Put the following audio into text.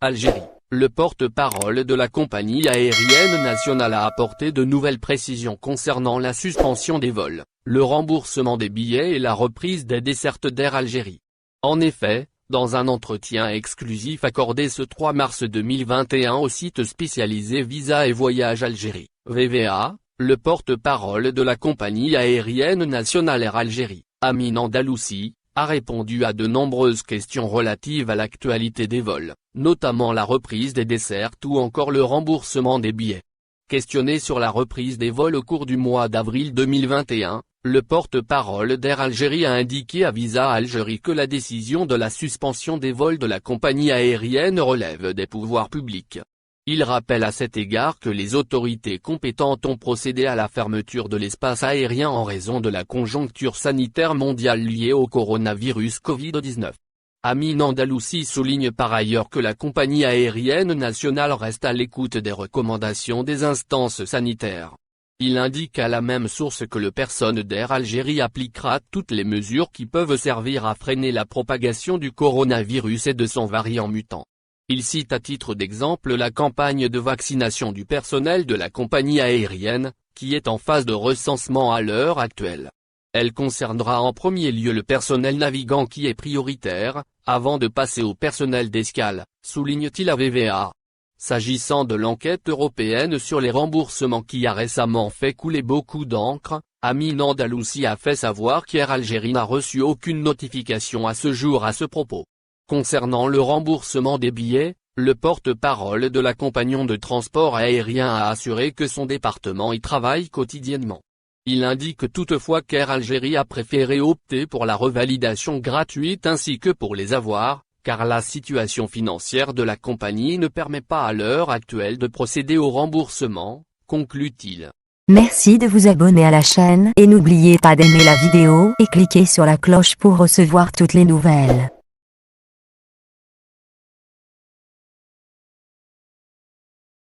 Algérie. Le porte-parole de la compagnie aérienne nationale a apporté de nouvelles précisions concernant la suspension des vols, le remboursement des billets et la reprise des dessertes d'Air Algérie. En effet, dans un entretien exclusif accordé ce 3 mars 2021 au site spécialisé Visa et Voyage Algérie, VVA, le porte-parole de la compagnie aérienne nationale Air Algérie, Amine Andalousi, a répondu à de nombreuses questions relatives à l'actualité des vols, notamment la reprise des dessertes ou encore le remboursement des billets. Questionné sur la reprise des vols au cours du mois d'avril 2021, le porte-parole d'Air Algérie a indiqué à Visa Algérie que la décision de la suspension des vols de la compagnie aérienne relève des pouvoirs publics. Il rappelle à cet égard que les autorités compétentes ont procédé à la fermeture de l'espace aérien en raison de la conjoncture sanitaire mondiale liée au coronavirus Covid-19. Amine Andalousi souligne par ailleurs que la compagnie aérienne nationale reste à l'écoute des recommandations des instances sanitaires. Il indique à la même source que le personnel d'Air Algérie appliquera toutes les mesures qui peuvent servir à freiner la propagation du coronavirus et de son variant mutant. Il cite à titre d'exemple la campagne de vaccination du personnel de la compagnie aérienne, qui est en phase de recensement à l'heure actuelle. Elle concernera en premier lieu le personnel navigant qui est prioritaire, avant de passer au personnel d'escale, souligne-t-il à VVA. S'agissant de l'enquête européenne sur les remboursements qui a récemment fait couler beaucoup d'encre, Amine Andalousi a fait savoir qu'Air Algérie n'a reçu aucune notification à ce jour à ce propos. Concernant le remboursement des billets, le porte-parole de la compagnie de transport aérien a assuré que son département y travaille quotidiennement. Il indique toutefois qu'Air Algérie a préféré opter pour la revalidation gratuite ainsi que pour les avoirs, car la situation financière de la compagnie ne permet pas à l'heure actuelle de procéder au remboursement, conclut-il. Merci de vous abonner à la chaîne et n'oubliez pas d'aimer la vidéo et cliquer sur la cloche pour recevoir toutes les nouvelles.